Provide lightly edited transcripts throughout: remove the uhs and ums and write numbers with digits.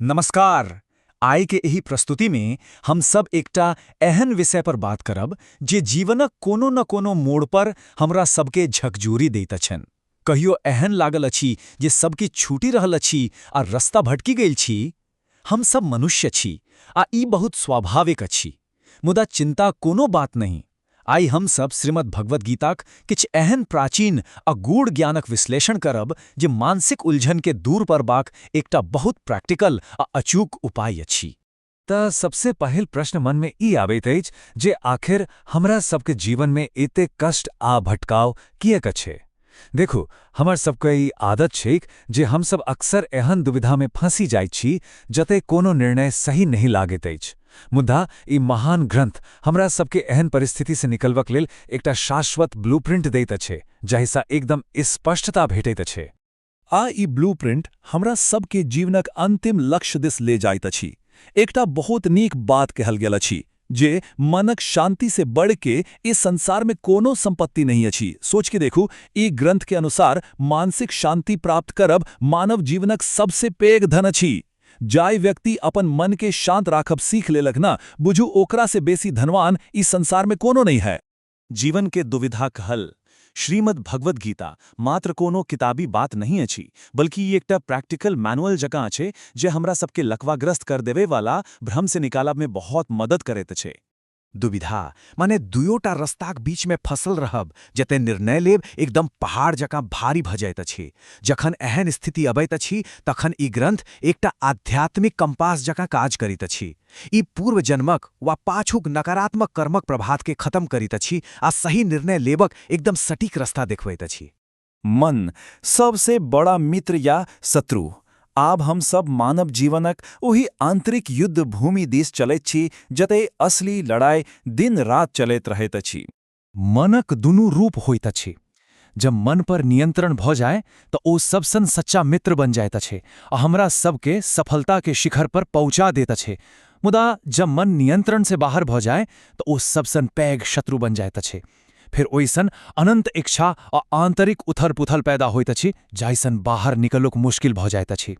नमस्कार। आय के एही प्रस्तुति में हम सब एकटा एहन विषय पर बात करब जे जीवनक कोनो न कोनो मोड़ पर हमरा सबके झकझोरी दैत छन। कहियो एहन लागल अछि जे सबकी छूटी रहल अछि आ रास्ता भटकी गेल छी। हम सब मनुष्य छी आ ई बहुत स्वाभाविक अछि। मुदा चिंता कोनो बात नहीं। आइ हम सब श्रीमद् भगवद गीताक किछ एहन प्राचीन आ गूढ़ ज्ञानक विश्लेषण करब जे मानसिक उलझन के दूर करबाक एकटा बहुत प्रैक्टिकल आ अचूक उपाय अछि। त सबसे पहिल प्रश्न मन में ई आबैत अछि जे आखिर हमरा सबके जीवन में एते कष्ट आ भटकाव किएक छै। देखू, हमर सबके ई आदत छैक जे हम सब अक्सर एहन दुविधा में फंसी जाइत छी जते कोनो निर्णय सही नहीं लागैत अछि। मुदा ई महान ग्रंथ हमरा सबके एहन परिस्थिति से निकलबाक लेल एकटा शाश्वत ब्लूप्रिंट दैत अछि जाहिसँ एकदम स्पष्टता भेटैत अछि। आ ई ब्लूप्रिंट हमरा सबके जीवनक अंतिम लक्ष्य दिस ले जाइत अछि। एकटा बहुत नीक बात कहल गेल अछि जे मनक शांति से बढ़ के इस संसार में कोनो संपत्ति नहीं अछि। सोच के देखू, ई ग्रंथ के अनुसार मानसिक शांति प्राप्त करब मानव जीवनक सबसे पैघ धन अछि। जाय व्यक्ति अपन मन के शांत राखब सीख लेलक ना, बुझू ओकरा से बेसी धनवान इस संसार में कोनो नहीं है। जीवन के दुविधाक हल श्रीमद् भगवद गीता मात्र कोनो किताबी बात नहीं अछि, बल्कि ई एकटा प्रैक्टिकल मैनुअल जकाँ छै जे हमरा सबके लकवाग्रस्त कर देवे वाला भ्रम से निकालब में बहुत मदद करैत छै। दुविधा माने दुयोटा रस्ताक बीच में फसल रहब जते निर्णय लेब एकदम पहाड़ जकाँ भारी भ जाइत अछि। जखन एहन स्थिति अबैत अछि तखन ई ग्रंथ एकटा आध्यात्मिक कंपास जकाँ काज करित अछि। ई पूर्व जन्मक वा पाछूक नकारात्मक कर्मक प्रभाव के खत्म करित अछि आ सही निर्णय लेबक एकदम सटीक रास्ता देखबैत अछि। मन सबसे बड़ा मित्र या शत्रु। आब हम सब मानव जीवनक ओही आंतरिक युद्ध भूमि दिस चलैत छी जते असली लड़ाई दिन रात चलैत रहैत अछि। मनक दुनू रूप होइत अछि। जब मन पर नियंत्रण भ जाए तो ओ सबसन सच्चा मित्र बन जाइत अछि आ हमरा सबके सफलता के शिखर पर पहुंचा देत अछि। मुदा जब मन नियंत्रण से बाहर भ जाए तो ओ सबसन पैघ शत्रु बन जाइत अछि। फिर ओइसन अनंत इच्छा आ आंतरिक उथल पुथल पैदा होइत अछि जाहिसन बाहर निकलुक मुश्किल भ जाइत अछि।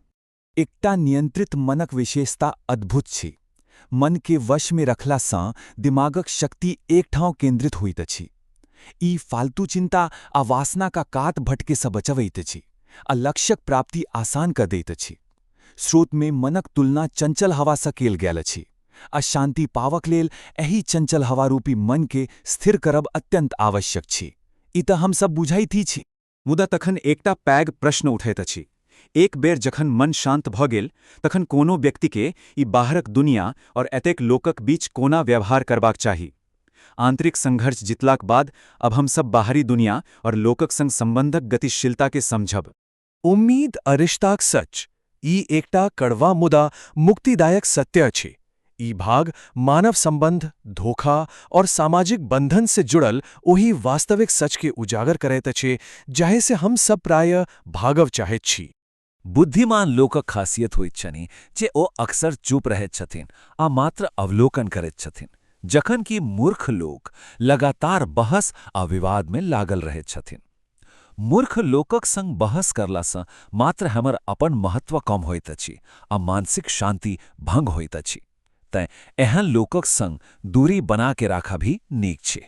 एकटा नियंत्रित मनक विशेषता अद्भुत छी। मन के वश में रखला सँ दिमागक शक्ति एक ठाव केंद्रित होइत अछि। ई फालतू चिंता आ वासना का कात भटके से बचबैत अछि आ लक्ष्यक प्राप्ति आसान कर दैत अछि। स्रोत में मनक तुलना चंचल हवा सँ केल गेल अछि आ शांति पावक लेल एही चंचल हवा रूपी मन के स्थिर करब अत्यंत आवश्यक छी। ई त हम सब बुझैत ही छी। मुदा तखन एकटा पैघ प्रश्न उठैत अछि। एक बेर जखन मन शांत भ गेल तखन कोनो व्यक्ति के ई बाहरक दुनिया और एतेक लोकक बीच कोना व्यवहार करबाक चाही। आंतरिक संघर्ष जितलाक बाद अब हम सब बाहरी दुनिया और लोकक संग संबंधक गतिशीलता के समझब। उम्मीद आ रिश्ताक सच ई एकटा कड़वा मुदा मुक्तिदायक सत्य अछि। ई भाग मानव संबंध, धोखा और सामाजिक बंधन से जुड़ल ओही वास्तविक सच के उजागर करैत अछि जाहि से हम सब प्राय भागव चाहैत छी। बुद्धिमान लोकक खासियत होइत छनि जे ओ अक्सर चुप रहैत छथिन आ मात्र अवलोकन करैत छथिन, जखन कि मूर्ख लोक लगातार बहस आ विवाद में लागल रहैत छथिन। मूर्ख लोकक संग बहस करला सँ मात्र हमर अपन महत्व कम होइत अछि आ मानसिक शांति भंग होइत अछि। तैं एहन लोकक संग दूरी बना के राखा भी नीक छै।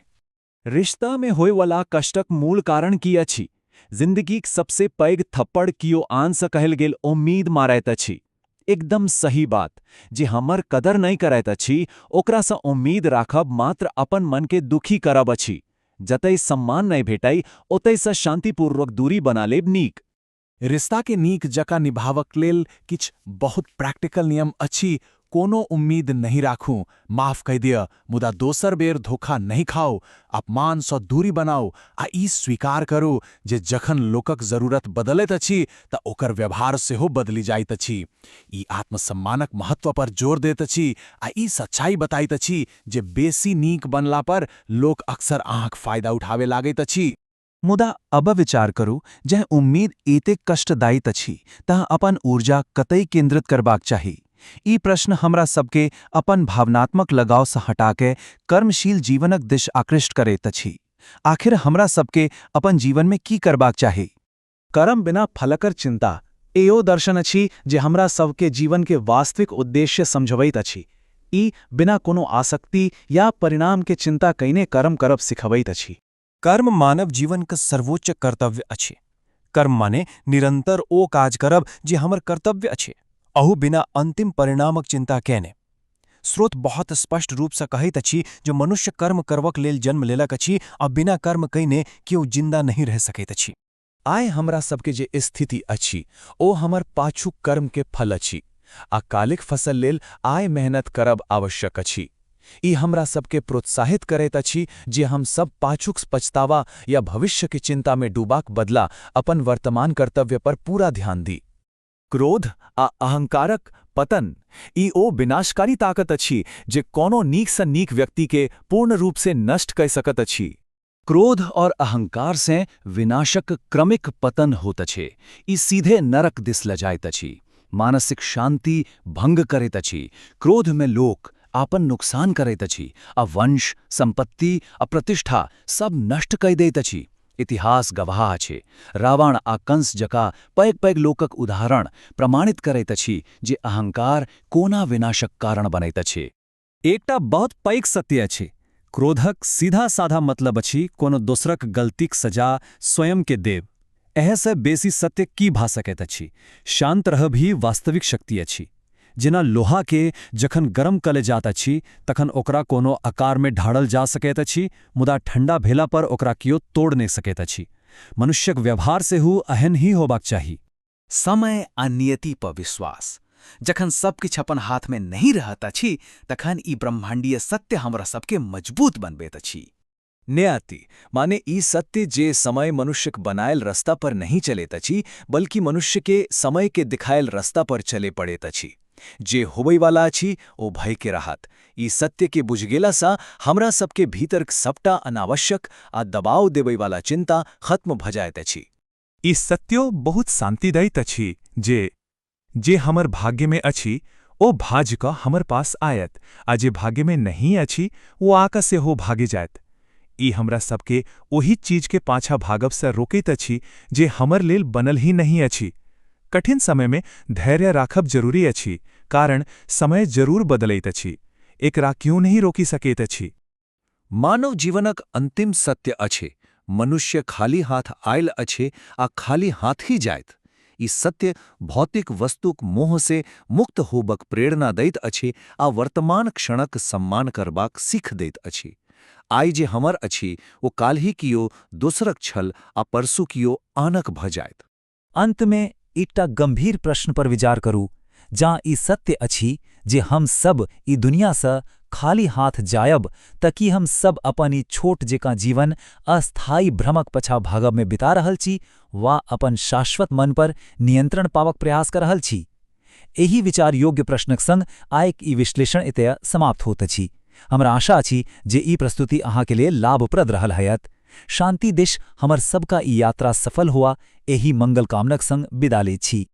रिश्ता में होय वाला कष्टक मूल कारण की अछि? जिंदगीक सबसे पैघ थप्पड़ कियो आन सँ कहल गेल उम्मीद मारैत अछि। एकदम सही बात। जे हमर कदर नहीं करैत अछि ओकरा सँ उम्मीद राखब मात्र अपन मन के दुखी करब अछि। जतय सम्मान नहीं भेटै ओतय सँ शांतिपूर्वक दूरी बना लेब नीक। रिश्ता के नीक जकाँ निभावक लेल किछ बहुत प्रैक्टिकल नियम अछि। कोनो उम्मीद नहीं राखू, माफ कह दिया, मुदा दोसर बेर धोखा नहीं खाओ, अपमान सँ दूरी बनाओ आ ई स्वीकार करू जे जखन लोकक जरूरत बदलैत अछि त ओकर व्यवहार सेहो बदली जाइत अछि। ई आत्मसम्मानक महत्व पर जोर दैत अछि आ ई सच्चाई बताइत अछि जे बेसी नीक बनला पर लोक अक्सर अहाँक फायदा उठावे लागैत अछि। मुदा अब विचार करू, जँ उम्मीद एतेक कष्टदायित अछि तँ अपन ऊर्जा कतय केंद्रित करबाक चाही। ई प्रश्न हमरा सबके अपन भावनात्मक लगाव से हटाके कर्मशील जीवनक दिश आकृष्ट करैत अछि। आखिर हमरा सबके अपन जीवन में की करबाक चाही? कर्म बिना फलकर चिंता एओ दर्शन अछि जे हमरा सबके जीवन के वास्तविक उद्देश्य समझबैत अछि। ई बिना कोनो आसक्ति या परिणाम के चिंता कईने कर्म करब सिखबैत अछि। कर्म मानव जीवनक सर्वोच्च कर्तव्य अछि। कर्म माने निरंतर ओ काज करब जे हमर कर्तव्य अछि, अहू बिना अंतिम परिणामक चिंता केने। स्रोत बहुत स्पष्ट रूप सँ कहैत अछि जे मनुष्य कर्म करबाक लेल जन्म लेलक अछि आ बिना कर्म कयने केओ जिंदा नहीं रह सकैत अछि। आइ हमरा सबके जे स्थिति अछि ओ हमर पाछू कर्म के फल अछि आ कालिक फसल लेल आइ मेहनत करब आवश्यक अछि। ई हमरा सबके प्रोत्साहित करैत अछि जे हम सब पाछूक पछतावा या भविष्य के चिंता में डूबाक बदला अपन वर्तमान कर्तव्य पर पूरा ध्यान दी। क्रोध आ अहंकारक पतन ई ओ विनाशकारी ताकत अछि जे कोनो नीक सँ नीक व्यक्ति के पूर्ण रूप से नष्ट कय सकत अछि। क्रोध और अहंकार से विनाशक क्रमिक पतन होत अछि। ई सीधे नरक दिस ल जाइत अछि, मानसिक शांति भंग करैत अछि। क्रोध में लोक आपन नुकसान करैत अछि आ वंश, संपत्ति आ प्रतिष्ठा सब नष्ट कय दैत अछि। इतिहास गवाह अछि। रावण आ कंस जकाँ पैघ पैघ लोकक उदाहरण प्रमाणित करैत अछि जे अहंकार कोना विनाशक कारण बनैत अछि। एकटा बहुत पैघ सत्य अछि। क्रोधक सीधा साधा मतलब अछि कोनो दोसरक गलतीक सजा स्वयं के देब। एहिसँ बेसी सत्य की भा सकैत अछि। शांत रहब ही वास्तविक शक्ति अछि। जेना लोहा के जखन गरम कयल जात अछि तखन ओकरा कोनो आकार में ढारल जा सकैत अछि, मुदा ठंडा भेला पर ओकरा कियो तोड़ नहि सकैत अछि। मनुष्यक व्यवहार सेहो एहन ही होबाक चाही। समय आ नियति पर विश्वास। जखन सब किछ अपन हाथ में नहीं रहत अछि तखन ई ब्रह्मांडीय सत्य हमरा सबके मजबूत बनबैत अछि। नियति माने ई सत्य जे समय मनुष्यक बनायल रास्ता पर नहीं चलैत अछि, बल्कि मनुष्य के समय के दिखायल रास्ता पर चले पड़ैत अछि। जे होबई वाला अछि ओ भय के रहत। ई सत्य के बुझ गेला सँ हमरा सबके भीतर सबटा अनावश्यक आ दबाव देबई वाला चिंता खत्म भ जाइत अछि। ई सत्यो बहुत शांति दैत अछि जे हमर भाग्य में अछि ओ भाज क हमर पास आयत, आ जे भाग्य में नहीं अछि वो आक से हो भागे जायत। ई हमरा सबके ओही चीज के पाछा भागब से रोकैत अछि जे हमर लेल बनल ही नहीं अछि। कठिन समय में धैर्य राखब जरूरी अछि, कारण समय जरूर बदलैत अछि। एकरा क्यों नहीं रोकी सकैत अछि। मानव जीवनक अंतिम सत्य अछि मनुष्य खाली हाथ आयल अछि आ खाली हाथ ही जायत। ई सत्य भौतिक वस्तुक मोह से मुक्त होबक प्रेरणा दैत अछि आ वर्तमान क्षणक सम्मान करबाक सीख दैत अछि। आइ जे हमर अछि ओ काल्हि कियो दोसरक छल आ परसू कियो आनक भ जायत। अंत में एकटा गंभीर प्रश्न पर विचार करू। जँ ई सत्य अछि जे हम सब ई दुनिया सँ खाली हाथ जायब त की हम सब अपन ई छोट जेका जीवन अस्थायी भ्रमक पछा भागब में बिता रहल छी वा अपन शाश्वत मन पर नियंत्रण पावक प्रयास कर रहल छी। एही विचार योग्य प्रश्नक संग आइक ई विश्लेषण एतय समाप्त होत अछि। हमरा आशा अछि जे ई प्रस्तुति अहाँ के लिए लाभप्रद रहल हयत। शांति दिश हमर सबका ई यात्रा सफल हुआ एही मंगल कामनक संग विदा लै छी।